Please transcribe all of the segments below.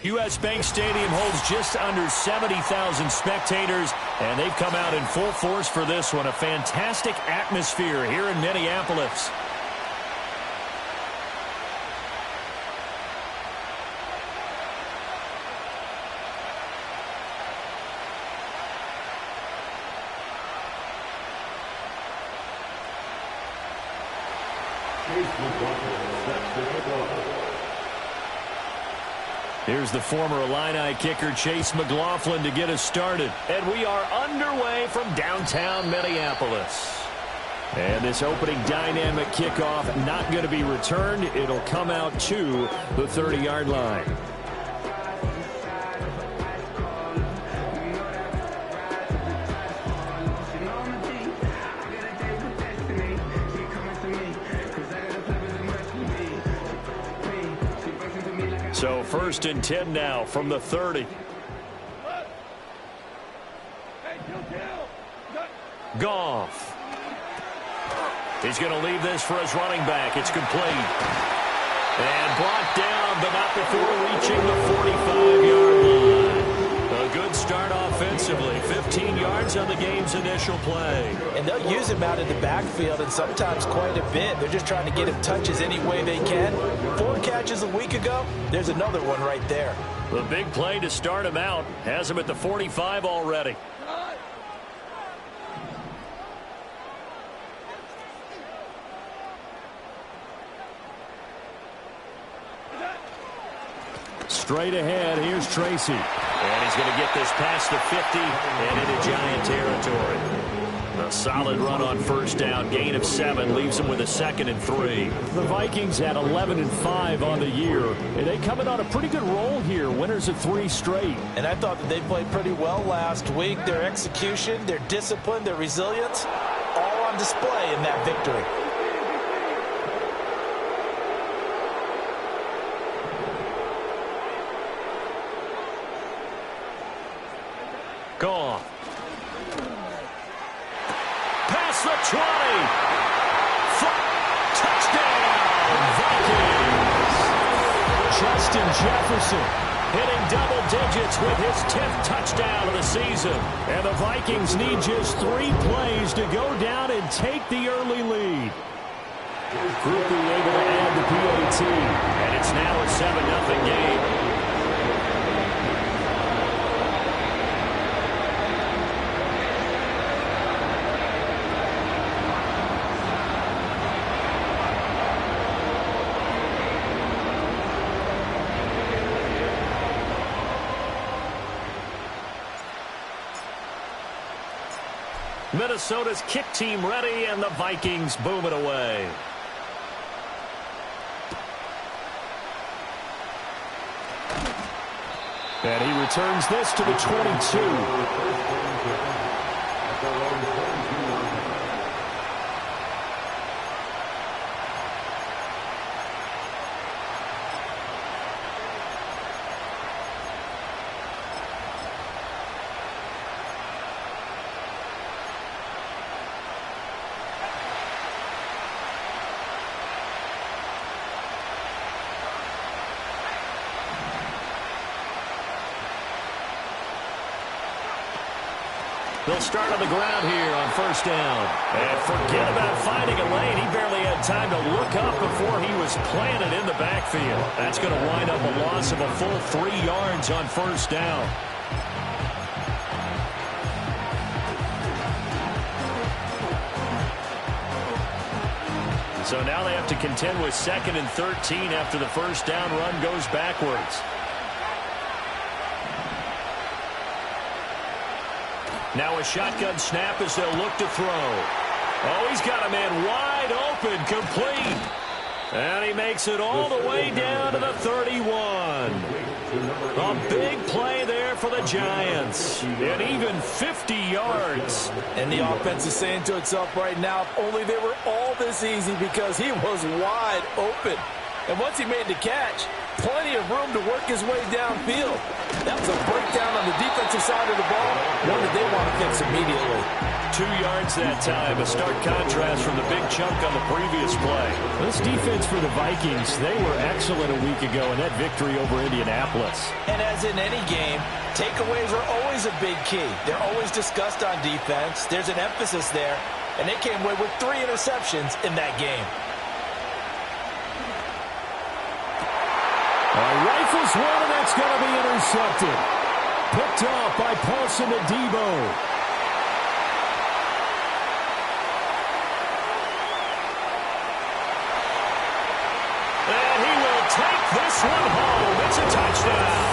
U.S. Bank Stadium holds just under 70,000 spectators, and they've come out in full force for this one. A fantastic atmosphere here in Minneapolis. Here's the former Illini kicker, Chase McLaughlin, to get us started. And we are underway from downtown Minneapolis. And this opening dynamic kickoff not going to be returned. It'll come out to the 30-yard line. So 1st and 10 now from the 30. Goff. He's going to leave this for his running back. It's complete. And brought down, but not before reaching the 45-yard line. A good start offensively. 15 yards on the game's initial play. And they'll use him out in the backfield, and sometimes quite a bit. They're just trying to get him touches any way they can. 4 catches a week ago. There's another one right there. The big play to start him out has him at the 45 already. Straight ahead, here's Tracy. And he's going to get this past the 50 and into Giant territory. A solid run on 1st down. Gain of 7 leaves him with a 2nd and 3. The Vikings had 11-5 on the year. And they coming on a pretty good roll here. Winners of 3 straight. And I thought that they played pretty well last week. Their execution, their discipline, their resilience, all on display in that victory. Goff. Past the 20. Touchdown, Vikings. Justin Jefferson hitting double digits with his 10th touchdown of the season. And the Vikings need just 3 plays to go down and take the early lead. Groupie able to add the PAT. And it's now a 7-0 game. Minnesota's kick team ready, and the Vikings boom it away. And he returns this to the 22. They'll start on the ground here on 1st down. And forget about finding a lane. He barely had time to look up before he was planted in the backfield. That's going to wind up a loss of a full 3 yards on 1st down. So now they have to contend with 2nd and 13 after the 1st down run goes backwards. Now a shotgun snap as they'll look to throw. Oh, he's got a man wide open, complete. And he makes it all the way down to the 31. A big play there for the Giants. And even 50 yards. And the offense is saying to itself right now, if only they were all this easy, because he was wide open. And once he made the catch, plenty of room to work his way downfield. That was a breakdown on the defensive side of the ball, one that they want to fix immediately. 2 yards that time. A stark contrast from the big chunk on the previous play. This defense for the Vikings, they were excellent a week ago in that victory over Indianapolis. And as in any game, takeaways are always a big key. They're always discussed on defense. There's an emphasis there, and they came away with 3 interceptions in that game. Rifles one, and that's going to be intercepted. Picked off by Paulson Adebo. And he will take this one home. It's a touchdown.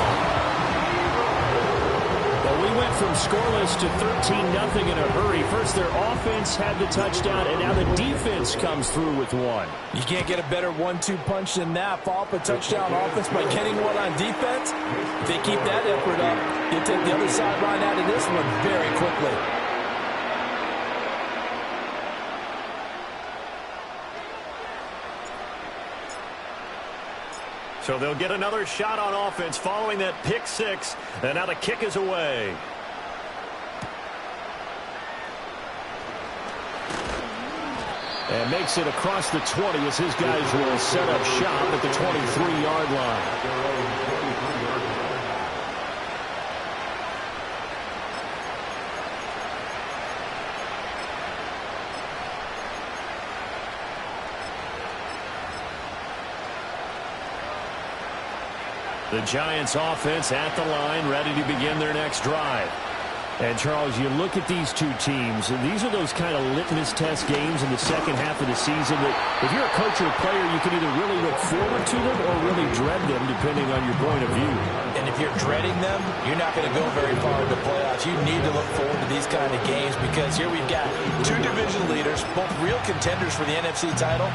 Well, we went from scoreless to 13-0 in a hurry. First, their offense had the touchdown, and now the defense comes through with one. You can't get a better 1-2 punch than that. Follow up a touchdown offense by getting one on defense. If they keep that effort up, you'll take the other sideline out of this one very quickly. So they'll get another shot on offense following that pick 6. And now the kick is away. And makes it across the 20 as his guys will set up shop at the 23-yard line. The Giants offense at the line, ready to begin their next drive. And, Charles, you look at these two teams, and these are those kind of litmus test games in the second half of the season that if you're a coach or a player, you can either really look forward to them or really dread them, depending on your point of view. And if you're dreading them, you're not going to go very far in the playoffs. You need to look forward to these kind of games because here we've got 2 division leaders, both real contenders for the NFC title.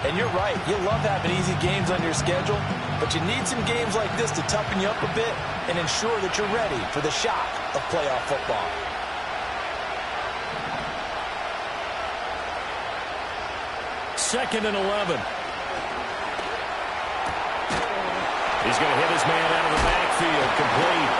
And you're right, you love having easy games on your schedule, but you need some games like this to toughen you up a bit and ensure that you're ready for the shock of playoff football. Second and 11. He's going to hit his man out of the backfield, complete.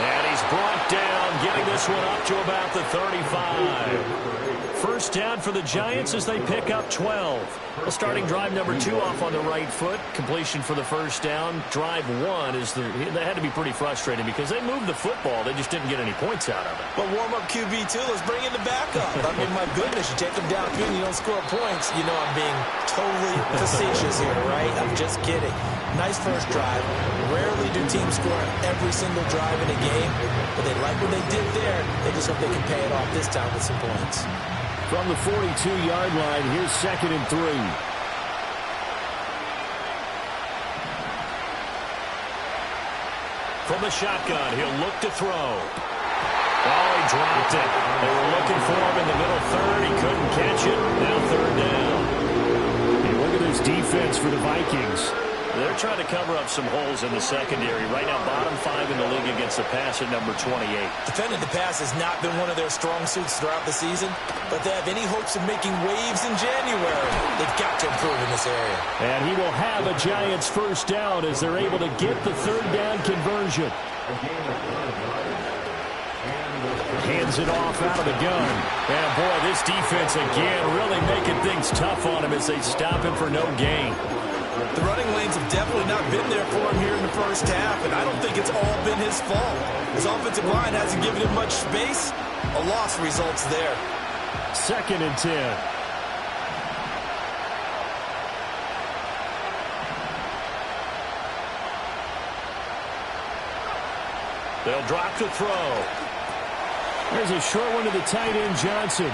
And he's brought down, getting this one up to about the 35. First down for the Giants as they pick up 12. A starting drive number 2 off on the right foot. Completion for the first down. Drive 1 is they had to be pretty frustrating because they moved the football. They just didn't get any points out of it. But warm-up QB2, let's bring in the backup. I mean, my goodness, you take them downfield and you don't score points. You know I'm being totally facetious here, right? I'm just kidding. Nice first drive. Rarely do teams score every single drive in a game, but they like what they did there. They just hope they can pay it off this time with some points. From the 42-yard line, here's 2nd and 3. From the shotgun, he'll look to throw. Oh, he dropped it. They were looking for him in the middle third. He couldn't catch it. Now 3rd down. Hey, look at this defense for the Vikings. They're trying to cover up some holes in the secondary. Right now, bottom 5 in the league against the pass at number 28. Defending the pass has not been one of their strong suits throughout the season, but they have any hopes of making waves in January. They've got to improve in this area. And he will have a Giants first down as they're able to get the 3rd down conversion. Hands it off out of the gun. And, boy, this defense again really making things tough on him as they stop him for no gain. The running lanes have definitely not been there for him here in the first half, and I don't think it's all been his fault. His offensive line hasn't given him much space. A loss results there. 2nd and 10. They'll drop to throw. There's a short one to the tight end, Johnson.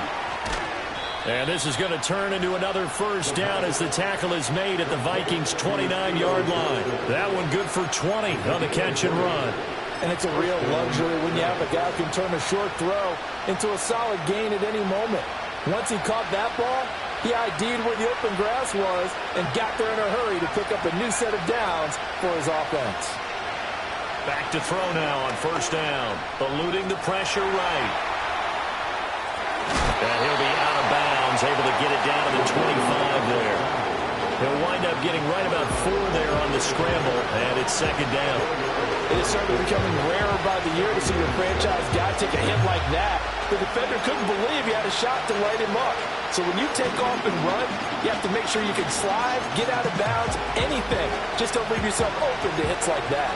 And this is going to turn into another first down as the tackle is made at the Vikings' 29-yard line. That one good for 20 on the catch and run. And it's a real luxury when you have a guy who can turn a short throw into a solid gain at any moment. Once he caught that ball, he ID'd where the open grass was and got there in a hurry to pick up a new set of downs for his offense. Back to throw now on first down. Eluding the pressure right. And he'll be out of bounds, able to get it down to the 25 there. He'll wind up getting right about 4 there on the scramble, and it's 2nd down. It is certainly becoming rarer by the year to see your franchise guy take a hit like that. the defender couldn't believe he had a shot to light him up. So when you take off and run, you have to make sure you can slide, get out of bounds, anything. Just don't leave yourself open to hits like that.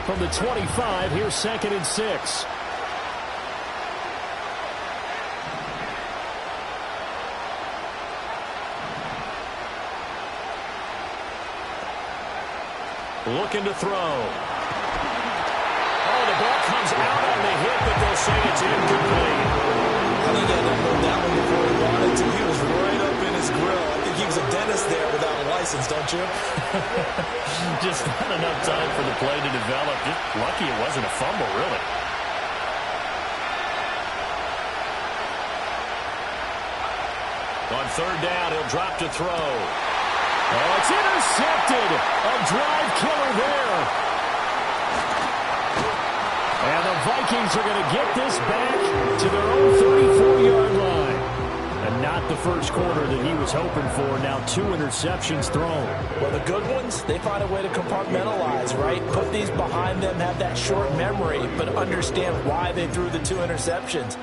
From the 25, here's 2nd and 6. Looking to throw. Oh, the ball comes out on the hit, but they'll say it's incomplete. I think he had to hold that one before he wanted to. He was right up in his grill. I think he was a dentist there without a license, don't you? Just not enough time for the play to develop. Just lucky it wasn't a fumble, really. On 3rd down, he'll drop to throw. Oh, it's intercepted. A drive killer there. And the Vikings are going to get this back to their own 34-yard line. And not the first quarter that he was hoping for. Now 2 interceptions thrown. Well, the good ones, they find a way to compartmentalize, right? Put these behind them, have that short memory, but understand why they threw the 2 interceptions.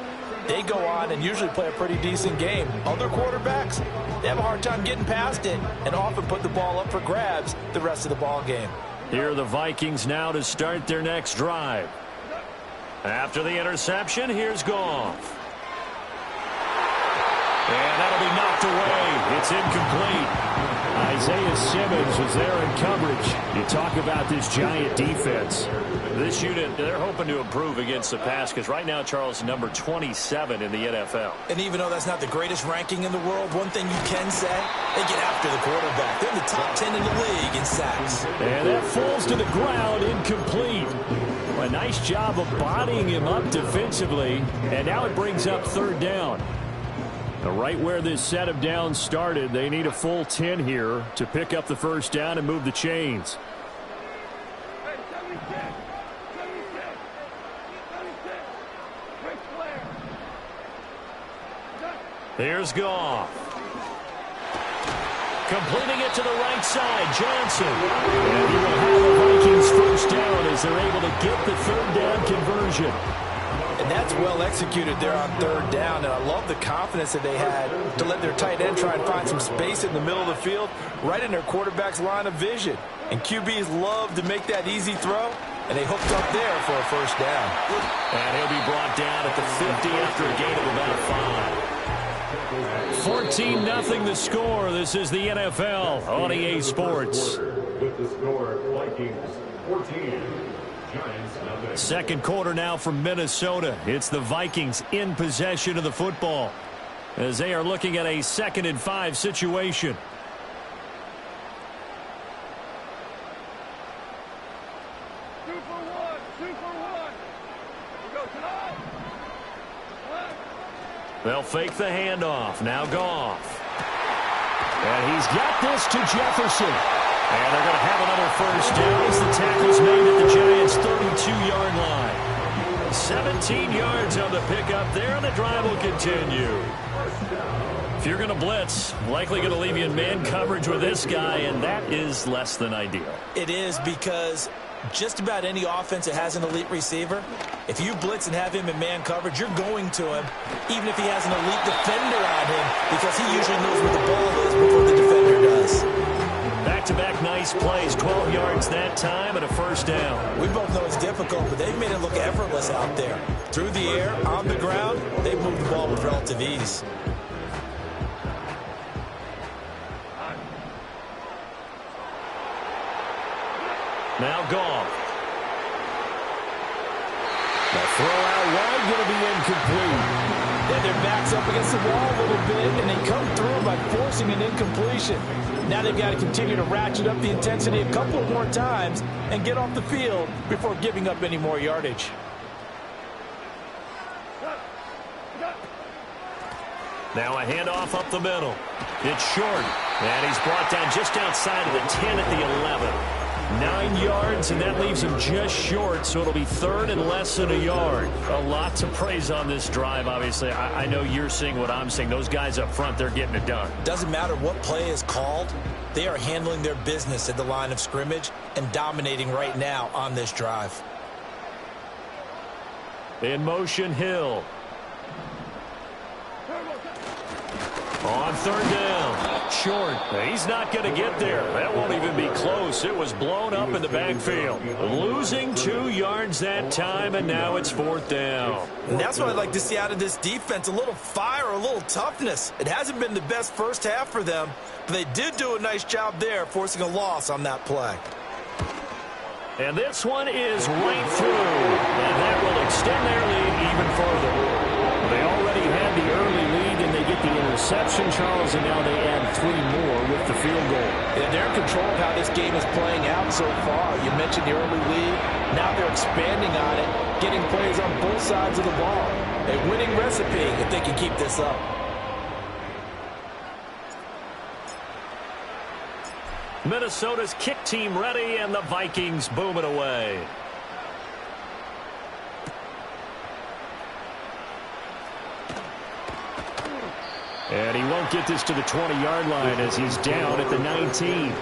They go on and usually play a pretty decent game. Other quarterbacks, they have a hard time getting past it and often put the ball up for grabs the rest of the ball game. Here are the Vikings now to start their next drive. After the interception, here's Goff. And that'll be knocked away. It's incomplete. Isaiah Simmons was there in coverage. You talk about this Giant defense. This unit, they're hoping to improve against the pass because right now, Charles, number 27 in the NFL. And even though that's not the greatest ranking in the world, one thing you can say, they get after the quarterback. They're in the top 10 in the league in sacks. And that falls to the ground, incomplete. A nice job of bodying him up defensively. And now it brings up 3rd down. Right where this set of downs started, they need a full 10 here to pick up the 1st down and move the chains. Here's Goff. Completing it to the right side, Johnson. And he will have the Vikings 1st down as they're able to get the 3rd down conversion. And that's well executed there on 3rd down. And I love the confidence that they had to let their tight end try and find some space in the middle of the field, right in their quarterback's line of vision. And QBs love to make that easy throw, and they hooked up there for a 1st down. And he'll be brought down at the 50 after a gain of about 5. 14-0 the score. This is the NFL on EA Sports. With the score, Vikings 14. 2nd quarter now from Minnesota. It's the Vikings in possession of the football as they are looking at a 2nd and 5 situation. They'll fake the handoff. Now Goff. And he's got this to Jefferson. And they're going to have another 1st down as the tackle's made at the Giants' 32-yard line. 17 yards on the pickup there, and the drive will continue. If you're going to blitz, likely going to leave you in man coverage with this guy, and that is less than ideal. It is, because just about any offense that has an elite receiver, if you blitz and have him in man coverage, you're going to him, even if he has an elite defender on him, because he usually knows where the ball is before the defender does. Back-to-back nice plays, 12 yards that time and a 1st down. We both know it's difficult, but they've made it look effortless out there. Through the air, on the ground, they've moved the ball with relative ease. Now Goff. The throw out wide going to be incomplete. Then their back's up against the wall a little bit, and they come through by forcing an incompletion. Now they've got to continue to ratchet up the intensity a couple more times and get off the field before giving up any more yardage. Now a handoff up the middle. It's short, and he's brought down just outside of the 10 at the 11. 9 yards, and that leaves him just short, so it'll be third and less than a yard. A lot to praise on this drive, obviously. I know you're seeing what I'm seeing. Those guys up front, they're getting it done. Doesn't matter what play is called. They are handling their business at the line of scrimmage and dominating right now on this drive. In motion, Hill. On third down, short. He's not going to get there. That won't even be close. It was blown up in the backfield. Losing 2 yards that time, and now it's fourth down. And that's what I'd like to see out of this defense, a little fire, a little toughness. It hasn't been the best first half for them, but they did do a nice job there, forcing a loss on that play. And this one is right through, and that will extend their lead even further. They already had the early lead, and they get the interception, Charles, and now they add 3 more with the field goal. Yeah, they're in control of how this game is playing out so far. You mentioned the early lead. Now they're expanding on it, getting plays on both sides of the ball. A winning recipe if they can keep this up. Minnesota's kick team ready, and the Vikings boom it away. And he won't get this to the 20-yard line as he's down at the 19.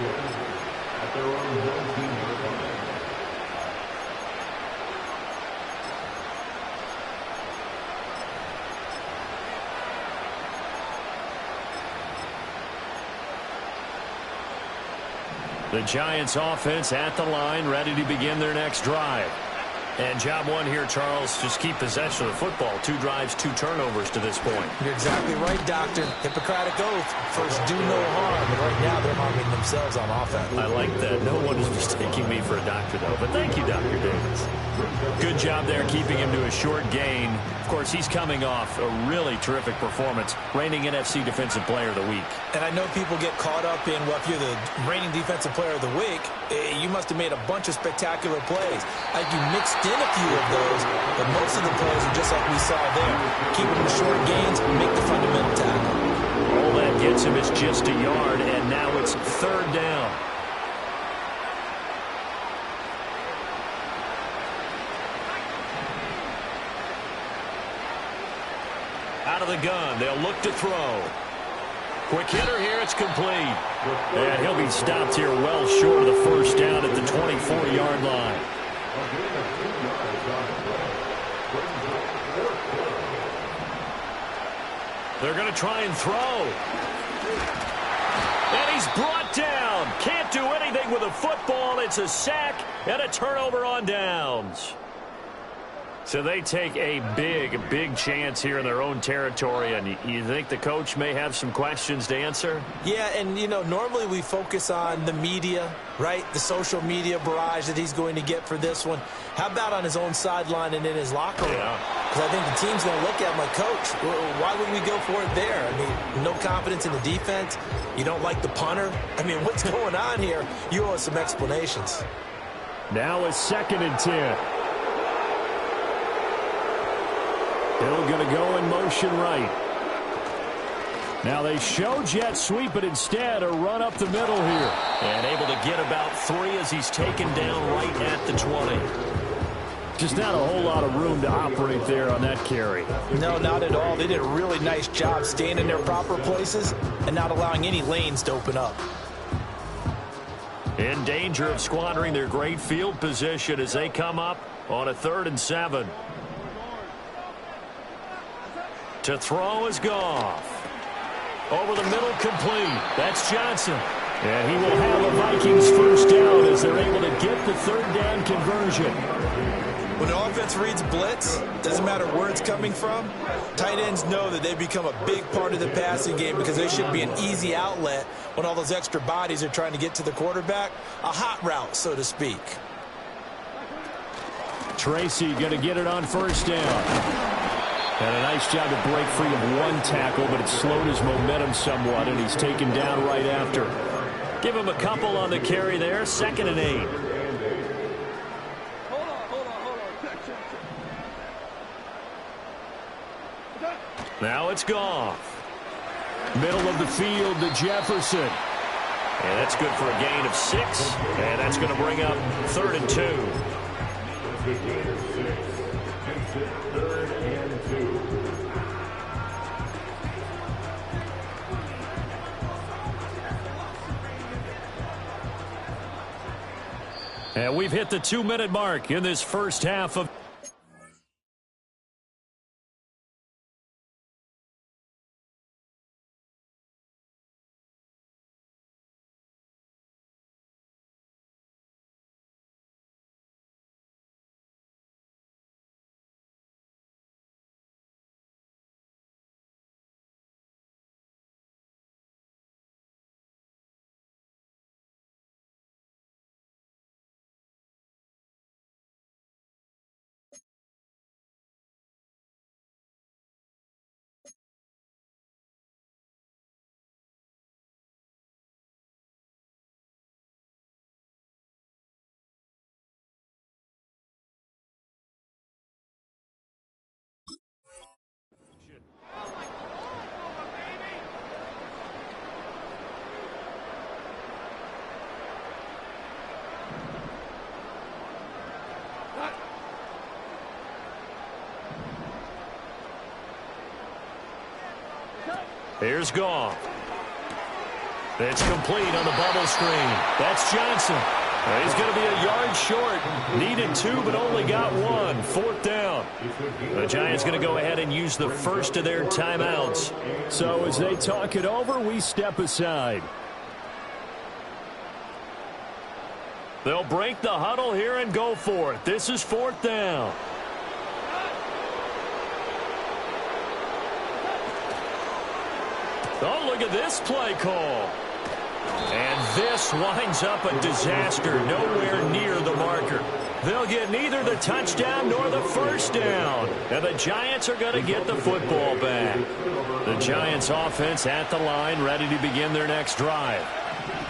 The Giants offense at the line, ready to begin their next drive. And job one here, Charles, just keep possession of the football. 2 drives, 2 turnovers to this point. You're exactly right, Doctor. Hippocratic oath. First, do no harm. And right now, they're harming themselves on offense. I like that. No one is mistaking me for a doctor, though. But thank you, Dr. Davis. Good job there keeping him to a short gain. Of course, he's coming off a really terrific performance, reigning NFC Defensive Player of the Week. And I know people get caught up in, well, if you're the reigning Defensive Player of the Week, you must have made a bunch of spectacular plays. I think you mixed in a few of those, but most of the plays are just like we saw there. Keeping them short gains, make the fundamental tackle. All that gets him is just a yard, and now it's third down. Out of the gun, they'll look to throw. Quick hitter here, it's complete. And he'll be stopped here well short of the first down at the 24-yard line. They're going to try and throw. And he's brought down. Can't do anything with a football. It's a sack and a turnover on downs. So they take a big chance here in their own territory, and you think the coach may have some questions to answer? Yeah, and, you know, normally we focus on the media, right? The social media barrage that he's going to get for this one. How about on his own sideline and in his locker room? Because I think the team's going to look at him like, Coach, why would we go for it there? I mean, no confidence in the defense. You don't like the punter. I mean, what's going on here? You owe us some explanations. Now it's 2nd and 10. Hill going to go in motion right. Now they show jet sweep, but instead a run up the middle here. And able to get about 3 as he's taken down right at the 20. Just not a whole lot of room to operate there on that carry. No, not at all. They did a really nice job staying in their proper places and not allowing any lanes to open up. In danger of squandering their great field position as they come up on a 3rd and 7. To throw is Goff. Over the middle, complete. That's Johnson. And he will have a Vikings first down as they're able to get the 3rd down conversion. When the offense reads blitz, doesn't matter where it's coming from, tight ends know that they become a big part of the passing game because they should be an easy outlet when all those extra bodies are trying to get to the quarterback. A hot route, so to speak. Tracy going to get it on first down. And a nice job to break free of 1 tackle, but it slowed his momentum somewhat, and he's taken down right after. Give him a couple on the carry there. 2nd and 8. Now it's Goff. Middle of the field to Jefferson. And that's good for a gain of 6. And that's going to bring up 3rd and 2. The gain of 6. Makes it 3rd and 2. And we've hit the 2-minute mark in this first half of... Here's Goff. It's complete on the bubble screen. That's Johnson. He's going to be a yard short. Needed 2, but only got 1. 4th down. The Giants going to go ahead and use the first of their timeouts. So as they talk it over, we step aside. They'll break the huddle here and go for it. This is 4th down. Oh, look at this play call. And this winds up a disaster, nowhere near the marker. They'll get neither the touchdown nor the first down. And the Giants are going to get the football back. The Giants offense at the line, ready to begin their next drive.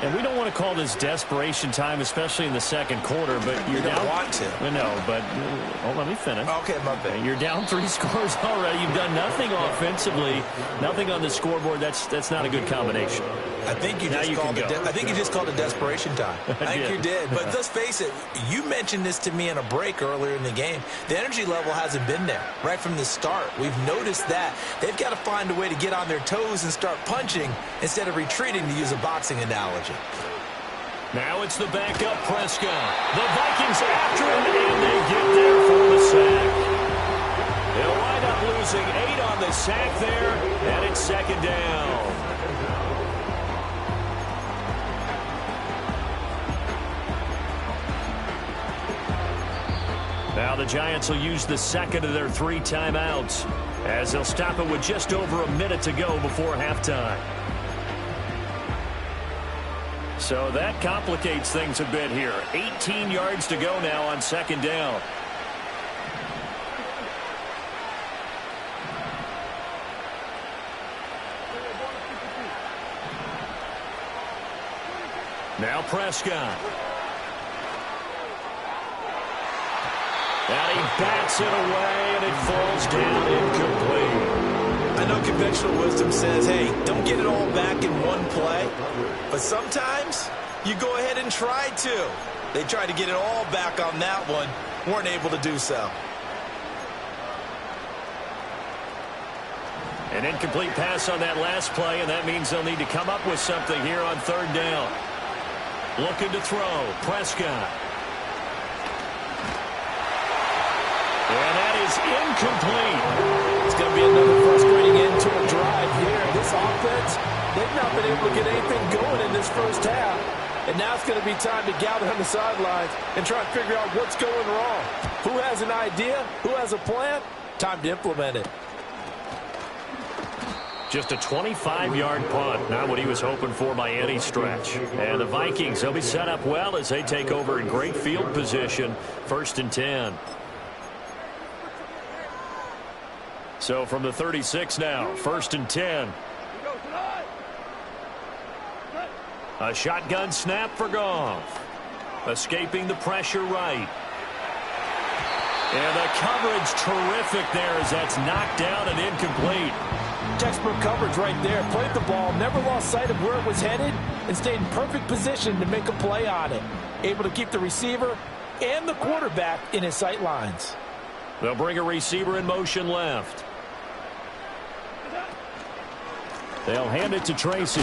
And we don't want to call this desperation time, especially in the second quarter, but you're down. You don't want to. No, but let me finish. Okay, my bad. You're down 3 scores already. You've done nothing offensively, nothing on the scoreboard. That's not a good combination. I think you just called it desperation time. I think you did. But let's face it, you mentioned this to me in a break earlier in the game. The energy level hasn't been there right from the start. We've noticed that. They've got to find a way to get on their toes and start punching instead of retreating, to use a boxing analogy. Now it's the backup Prescott. The Vikings after him, and they get there for the sack. They'll wind up losing 8 on the sack there, and it's 2nd down. Now the Giants will use the second of their 3 timeouts as they'll stop it with just over a minute to go before halftime. So that complicates things a bit here. 18 yards to go now on 2nd down. Now Prescott. And he bats it away, and it falls down incomplete. I know conventional wisdom says, hey, don't get it all back in one play. But sometimes you go ahead and try to. They tried to get it all back on that one. Weren't able to do so. An incomplete pass on that last play, and that means they'll need to come up with something here on 3rd down. Looking to throw. Prescott. And that is incomplete. It's going to be another frustrating end to a drive here. This offense, they've not been able to get anything going in this first half. And now it's going to be time to gather on the sidelines and try and figure out what's going wrong. Who has an idea? Who has a plan? Time to implement it. Just a 25-yard punt, not what he was hoping for by any stretch. And the Vikings, they'll be set up well as they take over in great field position, 1st and 10. So from the 36 now, 1st and 10. A shotgun snap for Goff. Escaping the pressure right. And the coverage terrific there as that's knocked down and incomplete. Textbook coverage right there. Played the ball, never lost sight of where it was headed, and stayed in perfect position to make a play on it. Able to keep the receiver and the quarterback in his sight lines. They'll bring a receiver in motion left. They'll hand it to Tracy.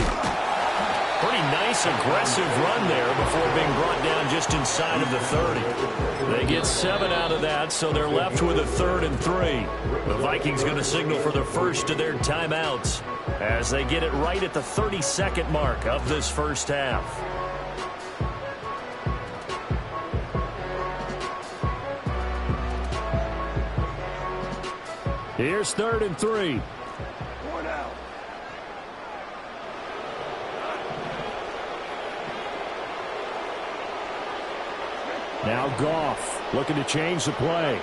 Pretty nice, aggressive run there before being brought down just inside of the 30. They get 7 out of that, so they're left with a 3rd and 3. The Vikings going to signal for the first of their timeouts as they get it right at the 32nd mark of this first half. Here's 3rd and 3. Now Goff looking to change the play.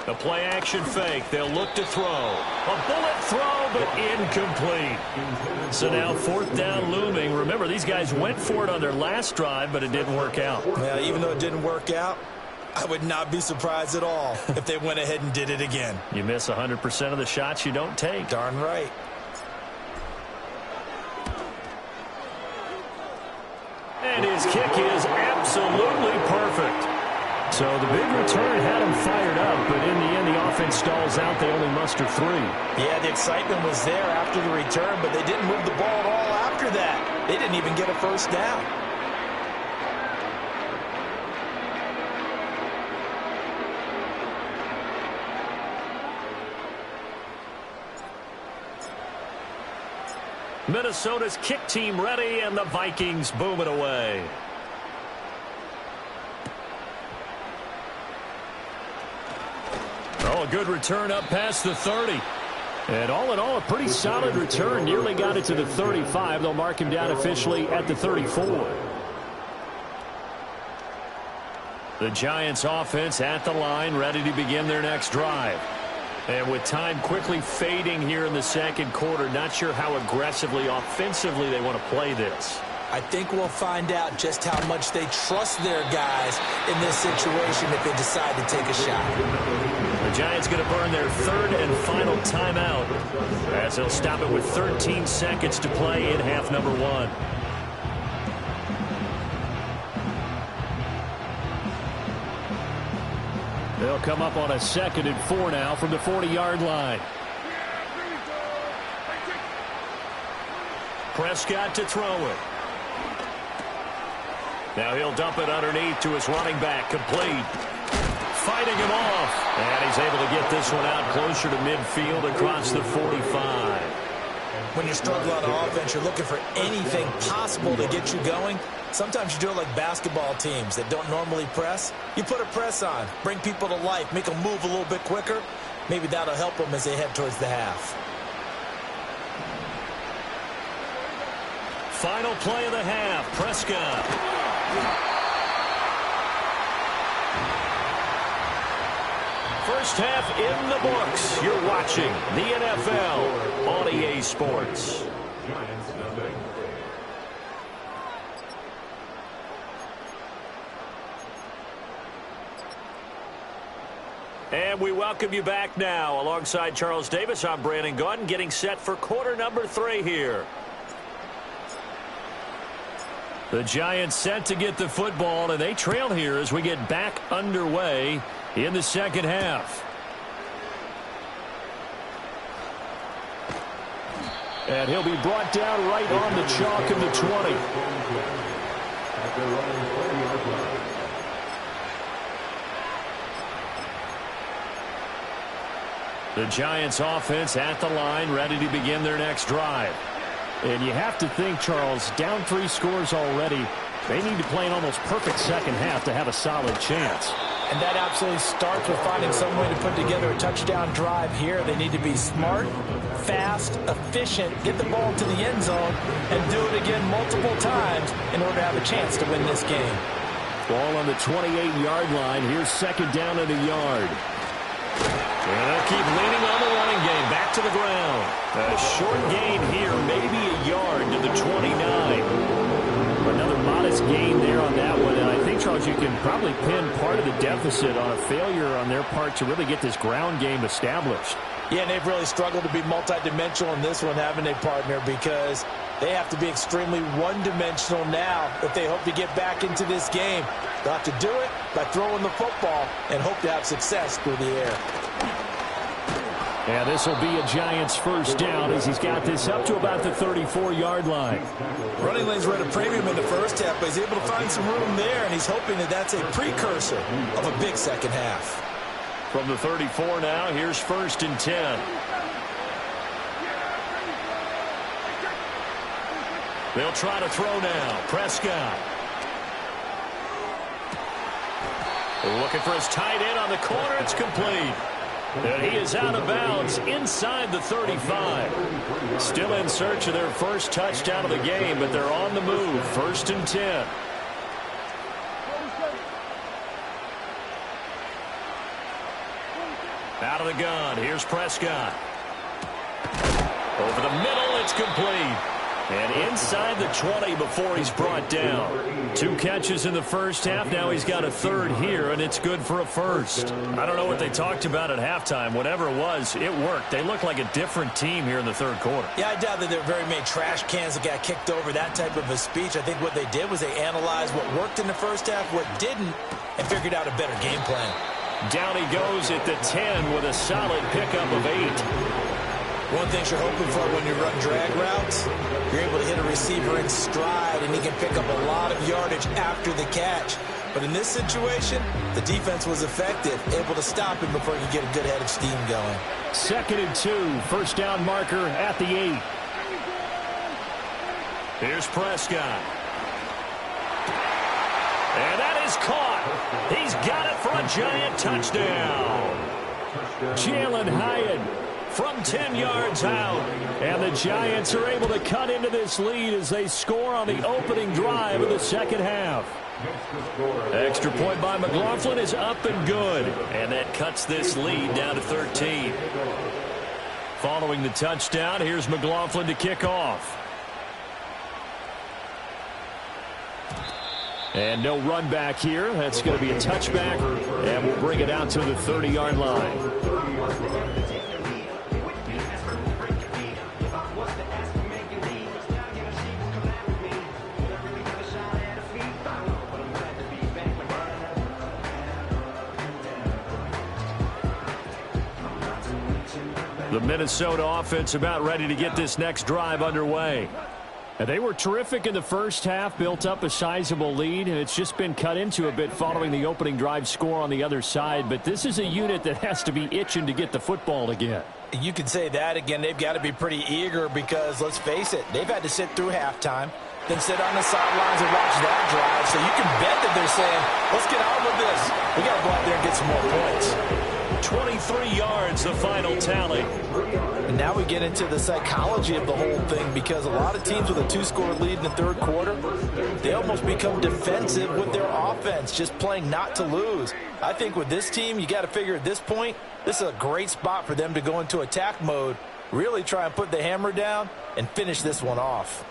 The play action fake. They'll look to throw. A bullet throw, but incomplete. So now 4th down looming. Remember, these guys went for it on their last drive, but it didn't work out. Well, even though it didn't work out, I would not be surprised at all if they went ahead and did it again. You miss 100% of the shots you don't take. Darn right. And his kick is absolutely perfect. So the big return had him fired up, but in the end, the offense stalls out. They only muster 3. Yeah, the excitement was there after the return, but they didn't move the ball at all after that. They didn't even get a first down. Minnesota's kick team ready, and the Vikings boom it away. Oh, a good return up past the 30. And all in all, a pretty solid return. Nearly got it to the 35. They'll mark him down officially at the 34. The Giants offense at the line, ready to begin their next drive. And with time quickly fading here in the second quarter, not sure how aggressively, offensively they want to play this. I think we'll find out just how much they trust their guys in this situation if they decide to take a shot. The Giants going to burn their 3rd and final timeout as they'll stop it with 13 seconds to play in half number 1. They'll come up on a 2nd and 4 now from the 40-yard line. Prescott to throw it. Now he'll dump it underneath to his running back, complete. Fighting him off. And he's able to get this one out closer to midfield across the 45. When you struggle on offense, you're looking for anything possible to get you going. Sometimes you do it like basketball teams that don't normally press. You put a press on, bring people to life, make them move a little bit quicker. Maybe that'll help them as they head towards the half. Final play of the half, Prescott. First half in the books. You're watching the NFL on EA Sports. And we welcome you back now. Alongside Charles Davis, I'm Brandon Gaudin, getting set for quarter number 3 here. The Giants set to get the football, and they trail here as we get back underway in the second half. And he'll be brought down right on the chalk of the 20. The Giants offense at the line, ready to begin their next drive. And you have to think, Charles, down 3 scores already. They need to play an almost perfect second half to have a solid chance. And that absolutely starts with finding some way to put together a touchdown drive here. They need to be smart, fast, efficient, get the ball to the end zone, and do it again multiple times in order to have a chance to win this game. Ball on the 28-yard line. Here's 2nd down and a yard. And they'll keep leaning on the running game. Back to the ground. A short gain here, maybe a yard to the 29. Another modest gain there on that one, and I think, Charles, you can probably pin part of the deficit on a failure on their part to really get this ground game established. Yeah, and they've really struggled to be multidimensional in this one, haven't they, partner? Because they have to be extremely one-dimensional now if they hope to get back into this game. They'll have to do it by throwing the football and hope to have success through the air. And this will be a Giants first down as he's got this up to about the 34-yard line. Running lanes were at a premium in the first half, but he's able to find some room there, and he's hoping that that's a precursor of a big second half. From the 34 now, here's 1st and 10. They'll try to throw now. Prescott. Looking for his tight end on the corner. It's complete. And he is out of bounds inside the 35. Still in search of their first touchdown of the game, but they're on the move. 1st and 10. Out of the gun. Here's Prescott. Over the middle. It's complete. And inside the 20 before he's brought down. 2 catches in the first half. Now he's got a 3rd here, and it's good for a 1st. I don't know what they talked about at halftime. Whatever it was, it worked. They look like a different team here in the 3rd quarter. Yeah, I doubt that there were very many trash cans that got kicked over, that type of a speech. I think what they did was they analyzed what worked in the first half, what didn't, and figured out a better game plan. Down he goes at the 10 with a solid pickup of 8. One thing you're hoping for when you run drag routes, you're able to hit a receiver in stride, and he can pick up a lot of yardage after the catch. But in this situation, the defense was effective, able to stop him before he could get a good head of steam going. 2nd and 2, first down marker at the 8. Here's Prescott. And that is caught. He's got it for a Giant touchdown. Jalen Hyatt from 10 yards out. And the Giants are able to cut into this lead as they score on the opening drive of the second half. Extra point by McLaughlin is up and good. And that cuts this lead down to 13. Following the touchdown, here's McLaughlin to kick off. And no run back here. That's going to be a touchback. And we'll bring it out to the 30-yard line. The Minnesota offense about ready to get this next drive underway. And they were terrific in the first half, built up a sizable lead, and it's just been cut into a bit following the opening drive score on the other side. But this is a unit that has to be itching to get the football again. You could say that again. They've got to be pretty eager because, let's face it, they've had to sit through halftime, then sit on the sidelines and watch that drive. So you can bet that they're saying, let's get on with this. We got to go out there and get some more points. 23 yards, the final tally. And now we get into the psychology of the whole thing, because a lot of teams with a 2-score lead in the third quarter, they almost become defensive with their offense, just playing not to lose. I think with this team, you got to figure at this point, this is a great spot for them to go into attack mode, really try and put the hammer down and finish this one off.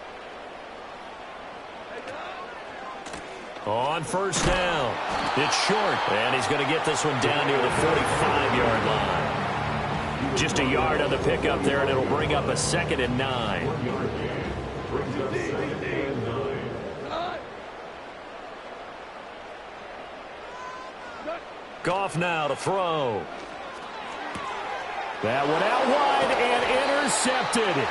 On first down, it's short, and he's going to get this one down near the 45-yard line. Just a yard on the pickup there, and it'll bring up a 2nd and 9. Goff now to throw. That one out wide and intercepted.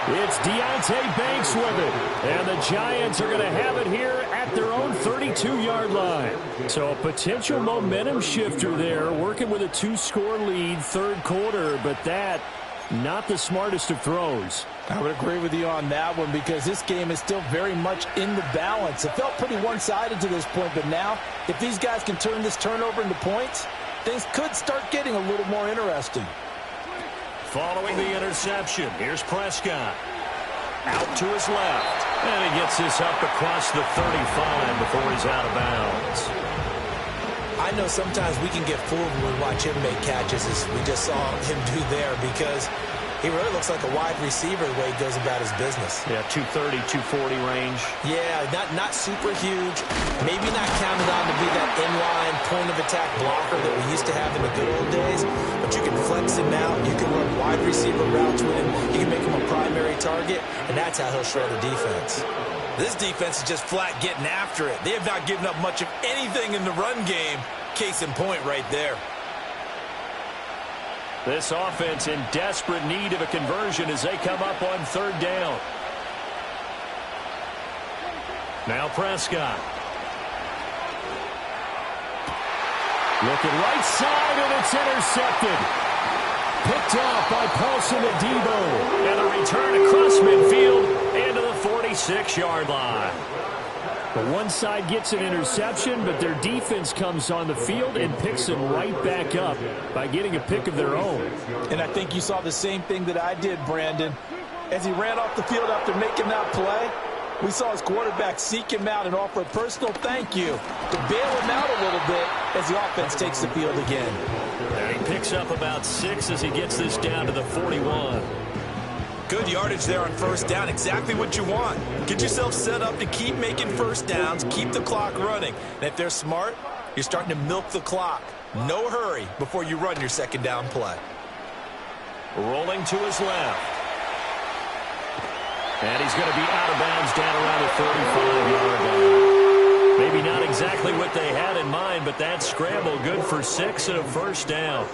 It's Deonte Banks with it. And the Giants are going to have it here at their own 32-yard line. So a potential momentum shifter there, working with a 2-score lead, third quarter, but that, not the smartest of throws. I would agree with you on that one, because this game is still very much in the balance. It felt pretty one-sided to this point, but now, if these guys can turn this turnover into points, things could start getting a little more interesting. Following the interception, here's Prescott. Out to his left. And he gets this up across the 35 before he's out of bounds. I know sometimes we can get fooled when we watch him make catches, as we just saw him do there, because He really looks like a wide receiver the way he goes about his business. Yeah, 230, 240 range. Yeah, not super huge. Maybe not counted on to be that inline point-of-attack blocker that we used to have in the good old days. But you can flex him out. You can run wide receiver routes with him. You can make him a primary target, and that's how he'll shred a defense. This defense is just flat getting after it. They have not given up much of anything in the run game. Case in point right there. This offense in desperate need of a conversion as they come up on third down. Now Prescott. Looking right side, and it's intercepted. Picked off by Paulson Adebo. And a return across midfield into the 46-yard line. The one side gets an interception, but their defense comes on the field and picks them right back up by getting a pick of their own. And I think you saw the same thing that I did, Brandon. As he ran off the field after making that play, we saw his quarterback seek him out and offer a personal thank you to bail him out a little bit as the offense takes the field again. And he picks up about 6 as he gets this down to the 41. Good yardage there on first down. Exactly what you want. Get yourself set up to keep making first downs, keep the clock running. And if they're smart, you're starting to milk the clock. No hurry before you run your second down play. Rolling to his left. And he's going to be out of bounds down around the 35-yard line. Maybe not exactly what they had in mind, but that scramble good for 6 and a first down.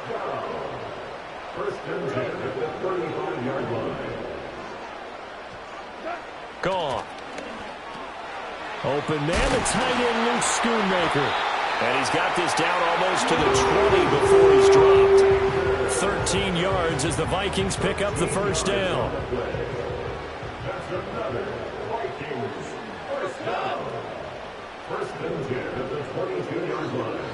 First and 10 at the 35-yard line. Gone. Open man, the tight end, Luke Schoonmaker. And he's got this down almost to the 20 before he's dropped. 13 yards as the Vikings pick up the first down. That's another Vikings first down. First and 10 at the 22-yard line.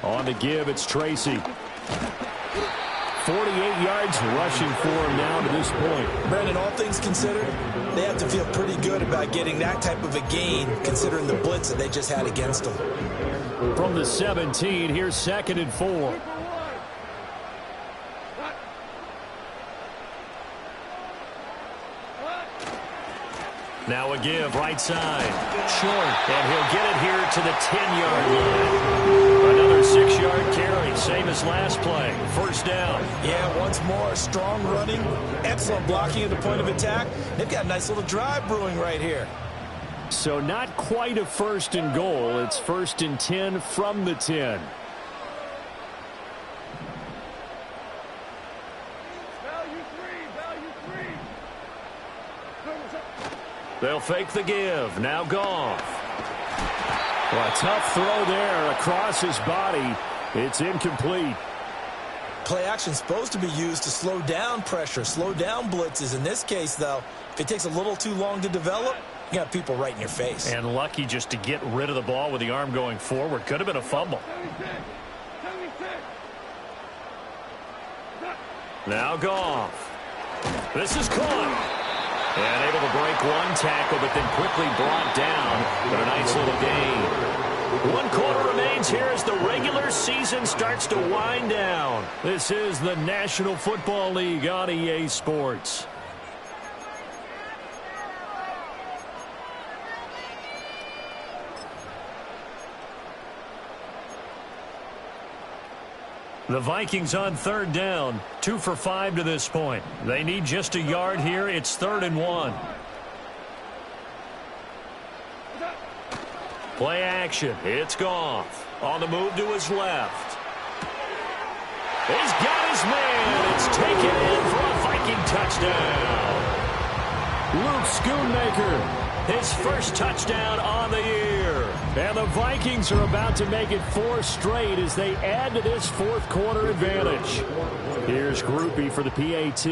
On the give, it's Tracy. 48 yards rushing for him now to this point. Brandon, all things considered, they have to feel pretty good about getting that type of a gain considering the blitz that they just had against them. From the 17, here's 2nd and 4. Now a give, right side. Short. And he'll get it here to the 10-yard line. Another 6-yard carry, same as last play. First down. Yeah, once more, strong running, excellent blocking at the point of attack. They've got a nice little drive brewing right here. So not quite a first and goal. It's 1st and 10 from the 10. They'll fake the give. Now Goff. Well, a tough throw there across his body. It's incomplete. Play action supposed to be used to slow down pressure, slow down blitzes. In this case, though, if it takes a little too long to develop, you got people right in your face. And lucky just to get rid of the ball with the arm going forward. Could have been a fumble. Now Goff. This is caught. And able to break one tackle, but then quickly brought down. But a nice little gain. 1 quarter remains here as the regular season starts to wind down. This is the National Football League on EA Sports. The Vikings on third down, 2 for 5 to this point. They need just a yard here. It's 3rd and 1. Play action. It's Goff. On the move to his left. He's got his man. It's taken in for a Viking touchdown. Luke Schoonmaker, his first touchdown on the year. And the Vikings are about to make it 4 straight as they add to this 4th quarter advantage. Here's Groupie for the PAT.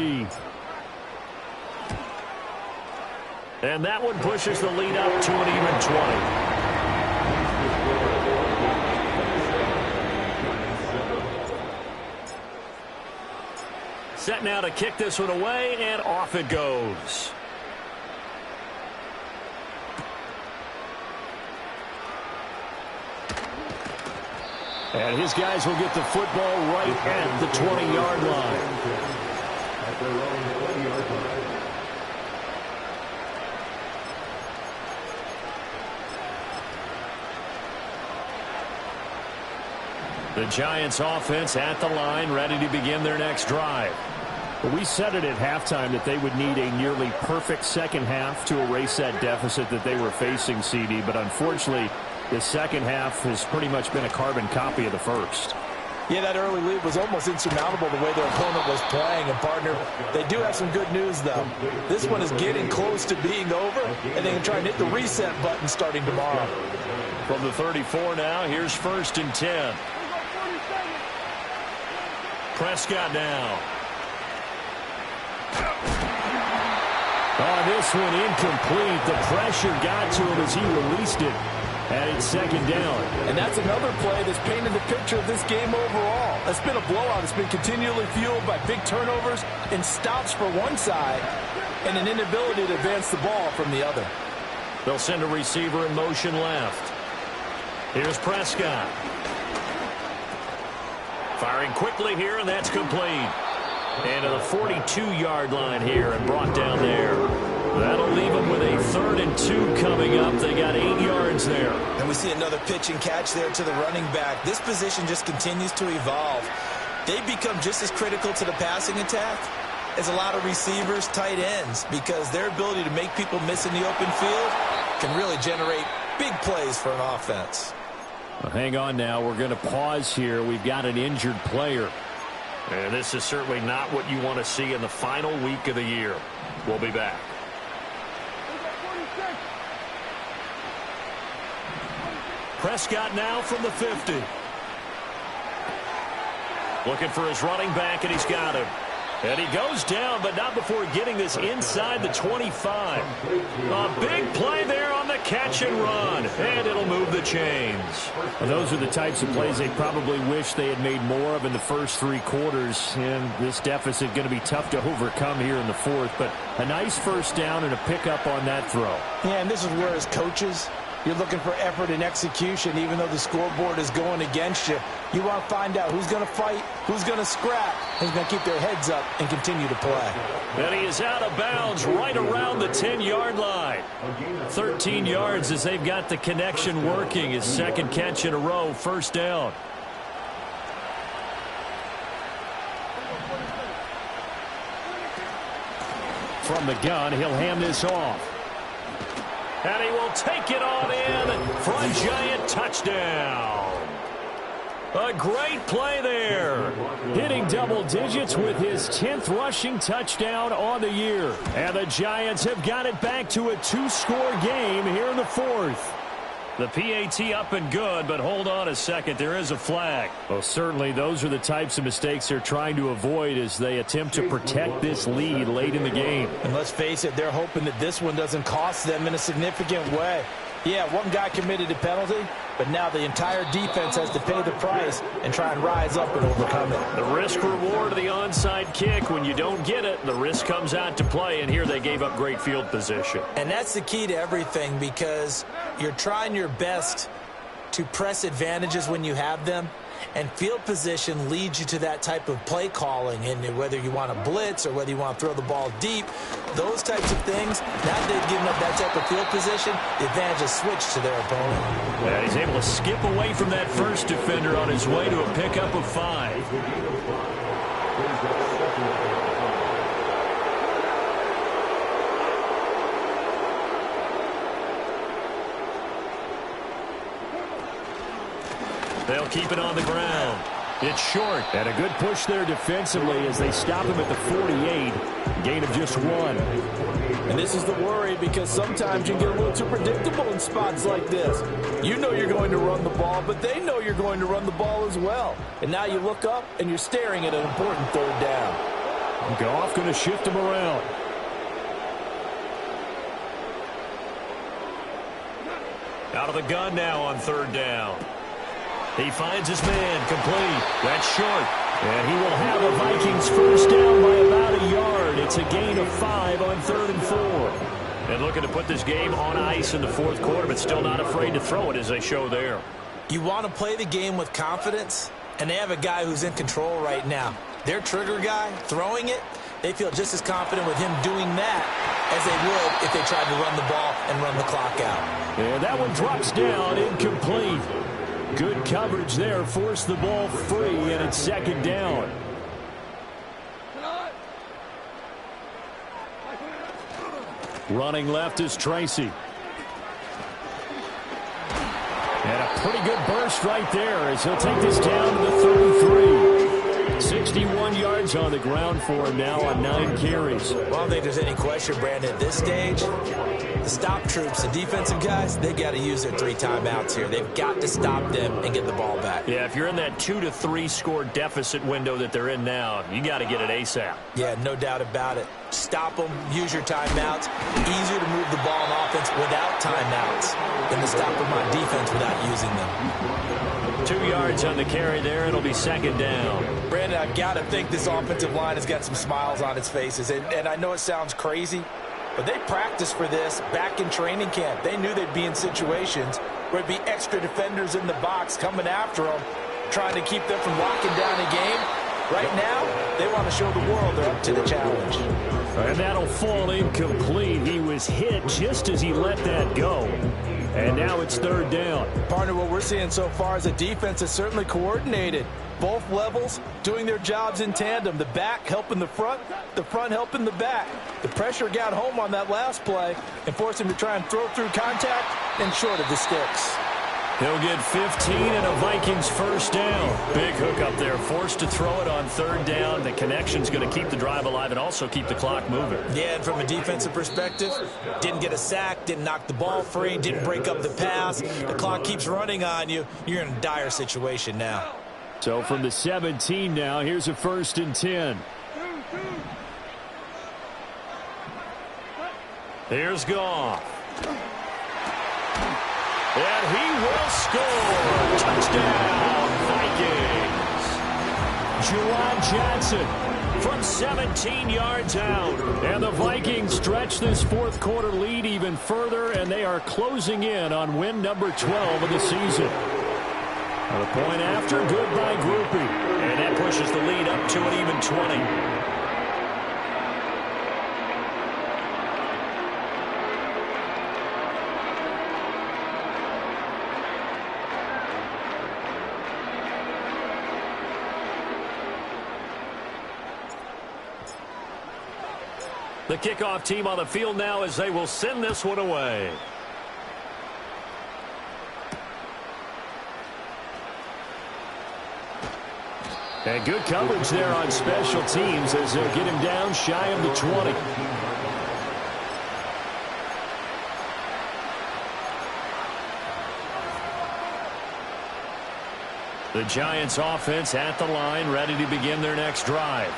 And that one pushes the lead up to an even 20. Set now to kick this one away, and off it goes. And his guys will get the football right at the 20-yard line. At their own 20-yard line. The Giants offense at the line, ready to begin their next drive. Well, we said it at halftime that they would need a nearly perfect second half to erase that deficit that they were facing, CD. But unfortunately, the second half has pretty much been a carbon copy of the first. Yeah, that early lead was almost insurmountable the way their opponent was playing. And, partner, they do have some good news, though. This one is getting close to being over, and they can try and hit the reset button starting tomorrow. From the 34 now, here's 1st and 10. Prescott now. Oh, this one incomplete. The pressure got to him as he released it. And it's 2nd down. And that's another play that's painted the picture of this game overall. It's been a blowout. It's been continually fueled by big turnovers and stops for one side and an inability to advance the ball from the other. They'll send a receiver in motion left. Here's Prescott. Firing quickly here, and that's complete. And to the 42-yard line here and brought down there. That'll leave them with a 3rd and 2 coming up. They got 8 yards there. And we see another pitch and catch there to the running back. This position just continues to evolve. They become just as critical to the passing attack as a lot of receivers, tight ends, because their ability to make people miss in the open field can really generate big plays for an offense. Well, hang on now. We're going to pause here. We've got an injured player. And this is certainly not what you want to see in the final week of the year. We'll be back. Prescott now from the 50. Looking for his running back, and he's got him. And he goes down, but not before getting this inside the 25. A big play there on the catch and run, and it'll move the chains. Well, those are the types of plays they probably wish they had made more of in the first 3 quarters. And this deficit going to be tough to overcome here in the 4th. But a nice first down and a pickup on that throw. Yeah, and this is where, as coaches, you're looking for effort and execution, even though the scoreboard is going against you. You want to find out who's going to fight, who's going to scrap, who's going to keep their heads up and continue to play. And he is out of bounds right around the 10-yard line. 13 yards as they've got the connection working. His 2nd catch in a row, 1st down. From the gun, he'll hand this off. And he will take it on in for a Giant touchdown. A great play there. Hitting double digits with his 10th rushing touchdown on the year. And the Giants have got it back to a 2-score game here in the 4th. The PAT up and good, but hold on a second. There is a flag. Well, certainly those are the types of mistakes they're trying to avoid as they attempt to protect this lead late in the game. And let's face it, they're hoping that this one doesn't cost them in a significant way. Yeah, one guy committed a penalty, but now the entire defense has to pay the price and try and rise up and overcome it. The risk-reward of the onside kick, when you don't get it, the risk comes out to play, and here they gave up great field position. And that's the key to everything, because you're trying your best to press advantages when you have them, and field position leads you to that type of play calling. And whether you want to blitz or whether you want to throw the ball deep, those types of things, now that they've given up that type of field position, the advantage is switched to their opponent. And he's able to skip away from that first defender on his way to a pickup of 5. They'll keep it on the ground. It's short. And a good push there defensively as they stop him at the 48. Gain of just 1. And this is the worry, because sometimes you get a little too predictable in spots like this. You know you're going to run the ball, but they know you're going to run the ball as well. And now you look up and you're staring at an important 3rd down. Goff going to shift him around. Out of the gun now on 3rd down. He finds his man, complete. That's short. And he will have a Vikings first down by about a yard. It's a gain of 5 on 3rd and 4. And looking to put this game on ice in the 4th quarter, but still not afraid to throw it as they show there. You want to play the game with confidence, and they have a guy who's in control right now. Their trigger guy, throwing it, they feel just as confident with him doing that as they would if they tried to run the ball and run the clock out. And that one drops down, incomplete. Good coverage there, forced the ball free, and it's second down. Running left is Tracy. And a pretty good burst right there as he'll take this down to the 33. 61 yards on the ground for him now on 9 carries. Well, I don't think there's any question, Brandon, at this stage, the stop troops, the defensive guys, they got to use their 3 timeouts here. They've got to stop them and get the ball back. Yeah, if you're in that 2 to 3 score deficit window that they're in now, you got to get it ASAP. Yeah, no doubt about it. Stop them, use your timeouts. Easier to move the ball on offense without timeouts than to stop them on defense without using them. 2 yards on the carry there. It'll be second down. Brandon, I've got to think this offensive line has got some smiles on its faces. And I know it sounds crazy, but they practiced for this back in training camp. They knew they'd be in situations where it'd be extra defenders in the box coming after them, trying to keep them from locking down a game. Right now, they want to show the world they're up to the challenge. And that'll fall incomplete. He was hit just as he let that go. And now it's third down. Partner, what we're seeing so far is a defense that's certainly coordinated. Both levels doing their jobs in tandem. The back helping the front helping the back. The pressure got home on that last play and forced him to try and throw through contact and short of the sticks. He'll get 15 and a Vikings first down. Big hook up there, forced to throw it on third down. The connection's going to keep the drive alive and also keep the clock moving. Yeah, and from a defensive perspective, didn't get a sack, didn't knock the ball free, didn't break up the pass. The clock keeps running on you. You're in a dire situation now. So from the 17 now, here's a 1st and 10. Here's Goff. And he will score. Touchdown, Vikings. Juwan Johnson from 17 yards out. And the Vikings stretch this fourth quarter lead even further, and they are closing in on win number 12 of the season. A point after, good by Grupe. And that pushes the lead up to an even 20. The kickoff team on the field now as they will send this one away. And good coverage there on special teams as they'll get him down shy of the 20. The Giants offense at the line, ready to begin their next drive.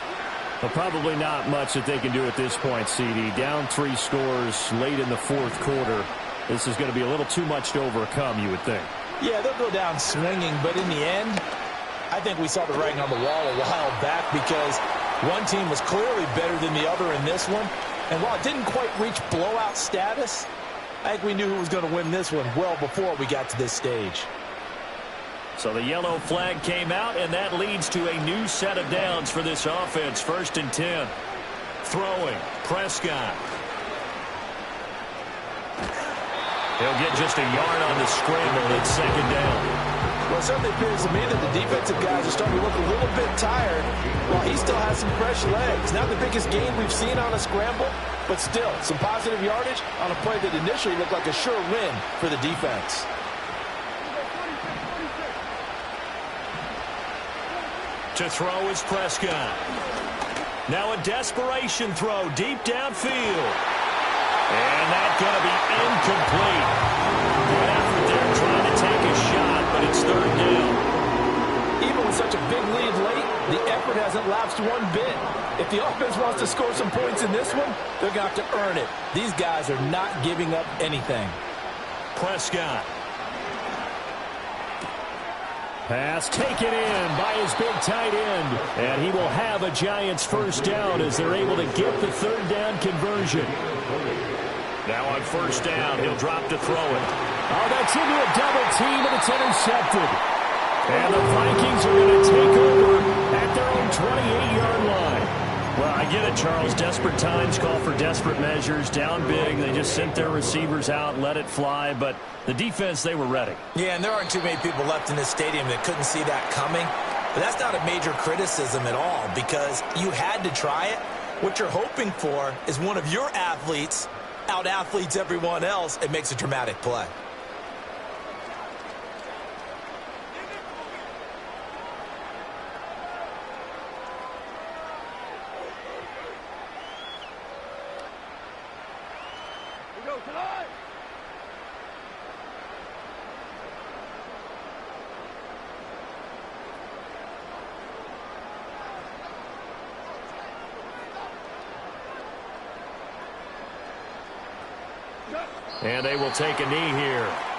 Well, probably not much that they can do at this point, CD. Down 3 scores late in the fourth quarter. This is going to be a little too much to overcome, you would think. Yeah, they'll go down swinging, but in the end, I think we saw the writing on the wall a while back because one team was clearly better than the other in this one. And while it didn't quite reach blowout status, I think we knew who was going to win this one well before we got to this stage. So the yellow flag came out, and that leads to a new set of downs for this offense. 1st and 10. Throwing. Prescott. He'll get just a yard on the scramble. It's second down. Well, it certainly appears to me that the defensive guys are starting to look a little bit tired while he still has some fresh legs. Not the biggest gain we've seen on a scramble, but still some positive yardage on a play that initially looked like a sure win for the defense. To throw is Prescott. Now a desperation throw deep downfield. And that's going to be incomplete. Good effort there trying to take a shot, but it's third down. Even with such a big lead late, the effort hasn't lapsed one bit. If the offense wants to score some points in this one, they're going to have to earn it. These guys are not giving up anything. Prescott. Pass taken in by his big tight end. And he will have a Giants first down as they're able to get the third down conversion. Now on first down, he'll drop to throw it. Oh, that's into a double team, and it's intercepted. And the Vikings are going to take over at their own 28-yard line. Well, I get it, Charles. Desperate times call for desperate measures. Down big, they just sent their receivers out, let it fly. But the defense, they were ready. Yeah, and there aren't too many people left in this stadium that couldn't see that coming. But that's not a major criticism at all because you had to try it. What you're hoping for is one of your athletes out-athletes everyone else and makes a dramatic play. And they will take a knee here.